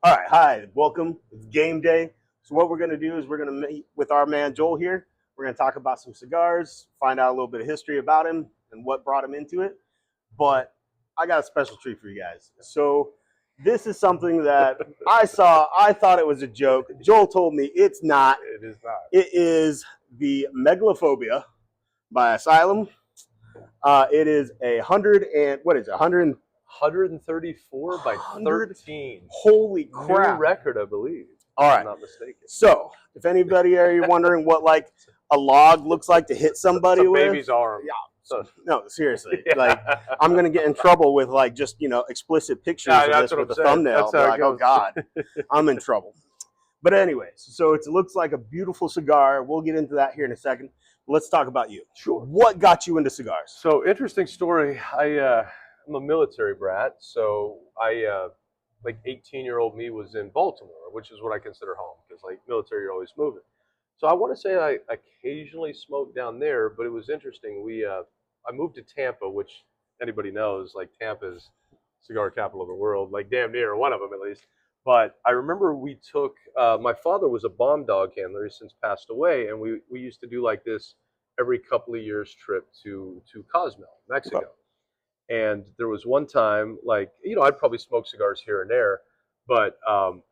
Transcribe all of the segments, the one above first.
All right, hi, welcome. It's game day. So what we're going to do is we're going to meet with our man Joel here. We're going to talk about some cigars, find out a little bit of history about him and what brought him into it. But I got a special treat for you guys. So this is something that I saw. I thought it was a joke. Joel told me it's not. It is not. It is the Megalophobia by Asylum. It is a hundred and what is it? 134 by 13. Holy crap! New record, I believe. All if right. I'm not mistaken. So, if anybody are you wondering what like a log looks like to hit somebody It's a with, baby's arm. yeah. So, No, seriously. yeah. Like I'm gonna get in trouble with like just explicit pictures of this with the thumbnail. Like, oh God, I'm in trouble. But anyways, so it looks like a beautiful cigar. We'll get into that here in a second. Let's talk about you. Sure. What got you into cigars? So interesting story. I'm a military brat. So like 18-year-old me was in Baltimore, which is what I consider home because like military, you're always moving. So I want to say I occasionally smoked down there, but it was interesting. I moved to Tampa, which anybody knows, like Tampa is cigar capital of the world, like damn near one of them at least. But I remember we took, my father was a bomb dog handler, he's since passed away, and we used to do like this every couple of years trip to Cozumel, Mexico. And there was one time, like, I'd probably smoke cigars here and there, but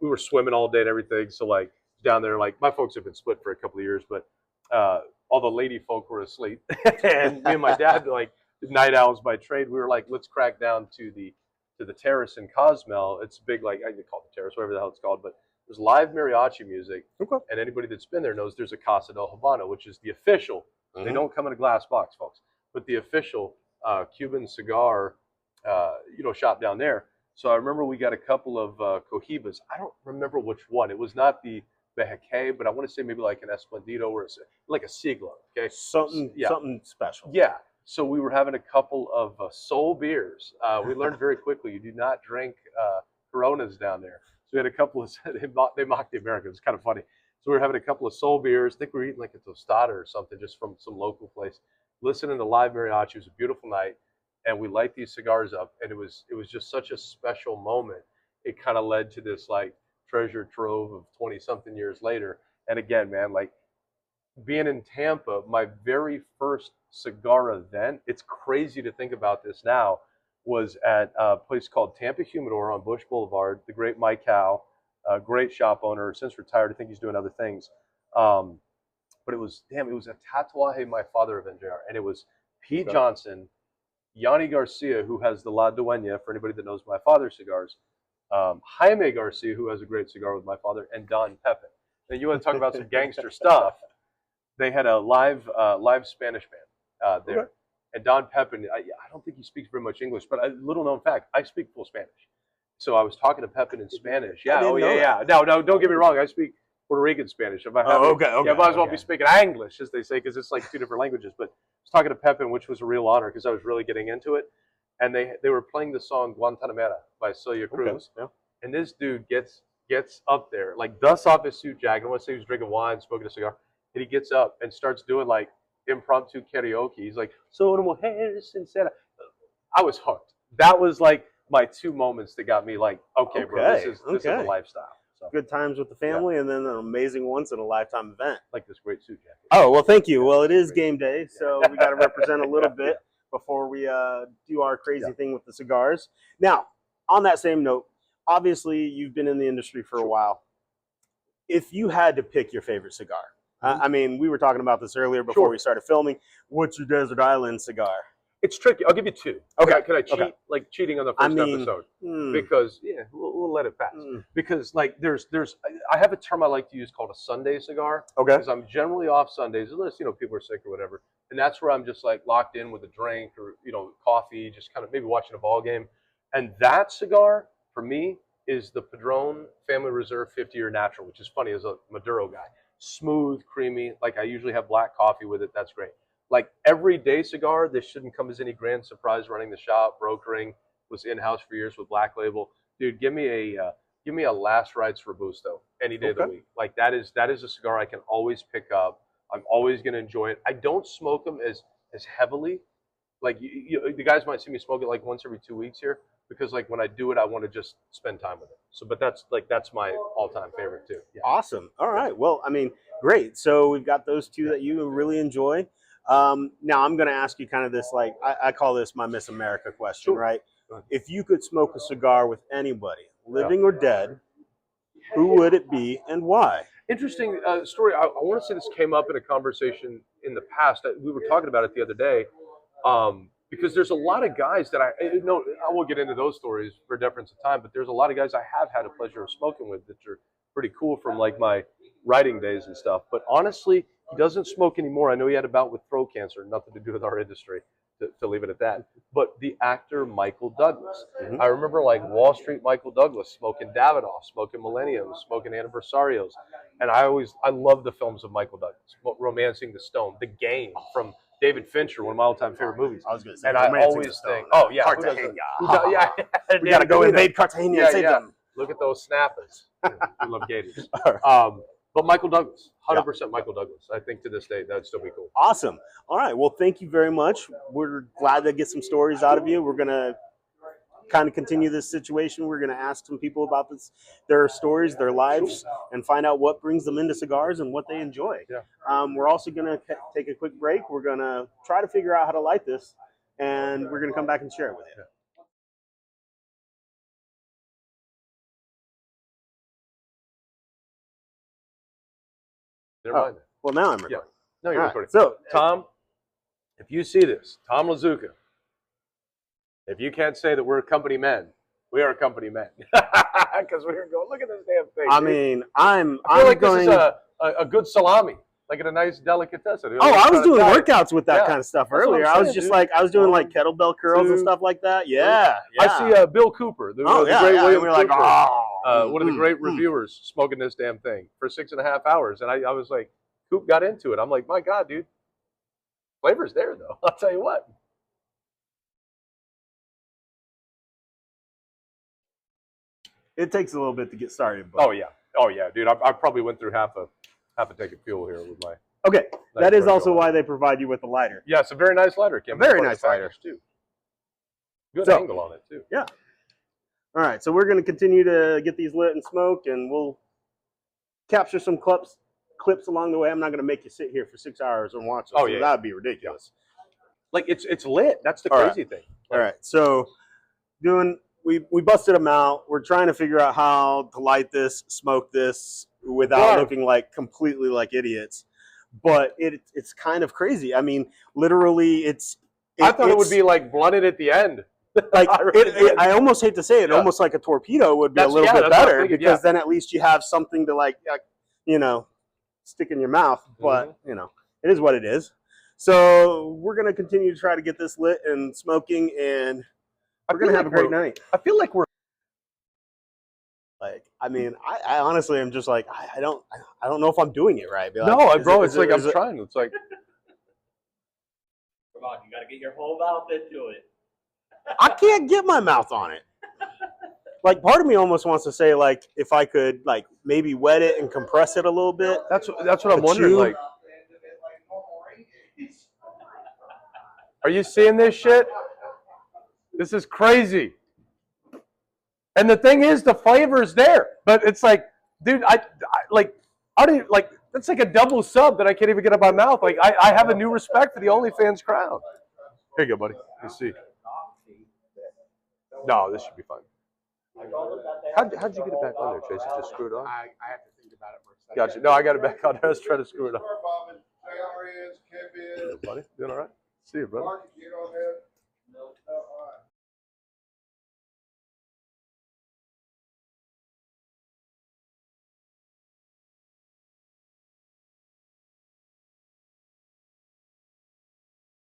we were swimming all day and everything. So like down there, like my folks have been split for a couple of years, but all the lady folk were asleep. And me and my dad, like night owls by trade, we were like, let's crack down to the terrace in Cozumel. It's big, like I call it the terrace, whatever the hell it's called, but there's live mariachi music. Okay. And anybody that's been there knows there's a Casa del Habano, which is the official. They don't come in a glass box, folks, but the official Cuban cigar, shop down there. So I remember we got a couple of Cohibas. I don't remember which one. It was not the Beheke, but I want to say maybe like an Esplendido or like a Siglo. Okay, Something special. Yeah. So we were having a couple of Sol beers. We learned very quickly you do not drink Coronas down there. So we had a couple of they mocked the Americans. It's kind of funny. So we were having a couple of Sol beers. I think we were eating like a tostada or something just from some local place. Listening to live mariachi. It was a beautiful night, and we light these cigars up, and it was just such a special moment. It kind of led to this like treasure trove of 20-something years later. And again, man, like being in Tampa, my very first cigar event, it's crazy to think about this now, was at a place called Tampa Humidor on Bush Boulevard. The great Mike Howe, a great shop owner, since retired. I think he's doing other things. But it was a tatuaje my father of NJR, and it was Pete Johnson, Yanni Garcia, who has the La Dueña, for anybody that knows my father's cigars, Jaime Garcia, who has a great cigar with my father, and Don Pepin. Now, you want to talk about some gangster stuff? They had a live Spanish band there. Okay. And Don Pepin, I don't think he speaks very much English, but a little known fact, I speak full Spanish. So I was talking to Pepin in Spanish. Yeah, yeah. No, don't get me wrong. I speak Puerto Rican Spanish. If I have okay. Yeah, I might as well be speaking English, as they say, because it's like two different languages. But I was talking to Pepin, which was a real honor because I was really getting into it. And they were playing the song Guantanamera by Celia Cruz. Okay. Yeah. And this dude gets up there, like dusts off his suit jacket. I want to say he was drinking wine, smoking a cigar. And he gets up and starts doing like impromptu karaoke. He's like, "So una mujer sincera." I was hooked. That was like my two moments that got me like, okay, bro, this is a lifestyle. So, good times with the family, and then an amazing once in a lifetime event. Like this great suit jacket. Oh, well, thank you. Well, it is game day, so we got to represent a little bit before we do our crazy thing with the cigars. Now, on that same note, obviously you've been in the industry for a while. If you had to pick your favorite cigar, I mean, we were talking about this earlier before we started filming. What's your desert island cigar? It's tricky. I'll give you two. Okay. Can I cheat? Okay. Like cheating on the first episode? Because we'll let it pass. Because like I have a term I like to use called a Sunday cigar. Okay. Because I'm generally off Sundays unless people are sick or whatever, and that's where I'm just like locked in with a drink or coffee, just kind of maybe watching a ball game. And that cigar for me is the Padron Family Reserve 50-year Natural, which is funny as a Maduro guy. Smooth, creamy. Like I usually have black coffee with it. That's great. Like everyday cigar, this shouldn't come as any grand surprise. Running the shop, brokering, was in-house for years with Black Label. Dude, give me a Last Rites Robusto any day of the week. Like that is a cigar I can always pick up. I'm always going to enjoy it. I don't smoke them as heavily. Like the guys might see me smoke it like once every 2 weeks here. because like when I do it, I want to just spend time with it. So, but that's my all-time favorite too. Yeah. Awesome. All right. Well, I mean, great. So we've got those two that you really enjoy. Now I'm going to ask you kind of this, like I call this my Miss America question, Sure. right? If you could smoke a cigar with anybody, living or dead, who would it be and why? Interesting story. I want to say this came up in a conversation in the past. We were talking about it the other day, because there's a lot of guys that I won't get into those stories for deference of time, but there's a lot of guys I have had a pleasure of smoking with that are pretty cool from like my writing days and stuff. But honestly, he doesn't smoke anymore. I know he had a bout with throat cancer, nothing to do with our industry, to leave it at that. But the actor Michael Douglas. Mhm. I remember like Wall Street Michael Douglas smoking Davidoff, smoking Millennium, smoking Anniversarios. And I love the films of Michael Douglas, Romancing the Stone, The Game from David Fincher, one of my all-time favorite movies. I was going to say, And I always think, oh yeah, Cartagena. yeah, We got to go invade Cartagena and save them. Look at those snappers. We love gators. All right. But Michael Douglas, 100% Michael Douglas. I think to this day that'd still be cool. Awesome. All right. Well, thank you very much. We're glad to get some stories out of you. We're going to kind of continue this situation. We're going to ask some people about their stories, their lives, and find out what brings them into cigars and what they enjoy. Yeah. We're also going to take a quick break. We're going to try to figure out how to light this, and we're going to come back and share it with you. Yeah. Never mind. Well, now I'm recording. No, you're All recording. right. So, Tom, if you see this, Tom Lazuka, if you can't say that we're company men, we are company men. Because we're going, look at this damn thing. I dude. mean, I feel like this is a good salami, like in a nice delicatessen. Oh, I was doing workouts with that kind of stuff That's what earlier. I'm I was saying, just dude. like, I was doing like kettlebell curls and stuff like that. Yeah. I see Bill Cooper, the great William We're like, Cooper, one of the great reviewers, smoking this damn thing for 6.5 hours. And I was like, Coop got into it. I'm like, my God, dude. Flavor's there, though. I'll tell you what. It takes a little bit to get started. But. Oh yeah, dude. I probably went through half a tank of fuel here with my. Okay, that is also why they provide you with a lighter. Yeah, it's a very nice lighter. A very nice lighter too. Good angle on it too. Yeah. All right, so we're going to continue to get these lit and smoked, and we'll capture some clips along the way. I'm not going to make you sit here for 6 hours and watch this. Oh yeah, that'd be ridiculous. Like it's lit. That's the crazy thing. All right, so we busted them out. We're trying to figure out how to light this, smoke this without looking like completely like idiots. But it's kind of crazy. I mean, literally, I thought it would be like blunted at the end. Like I almost hate to say it, almost like a torpedo would be a little bit better because then at least you have something to like, stick in your mouth. But it is what it is. So we're gonna continue to try to get this lit and smoking, and we're gonna have a great night. I feel like we're like, I mean, I honestly am just like I don't know if I'm doing it right. Like, no, bro, it's like I'm trying. It's like, come on, you gotta get your whole mouth into it. I can't get my mouth on it. Like, part of me almost wants to say, like, if I could, like, maybe wet it and compress it a little bit. That's what I'm wondering. Like, are you seeing this shit? This is crazy. And the thing is, the flavor is there, but it's like, dude, that's like a double sub that I can't even get out of my mouth. Like, I have a new respect for the OnlyFans crowd. Here you go, buddy. Let's see. No, this should be fun. How'd you get it back on there, Chase? You just screwed it on? I have to think about it for a second. Gotcha. No, I got it back on there. I was trying to screw it on. Buddy, doing all right? See you, brother.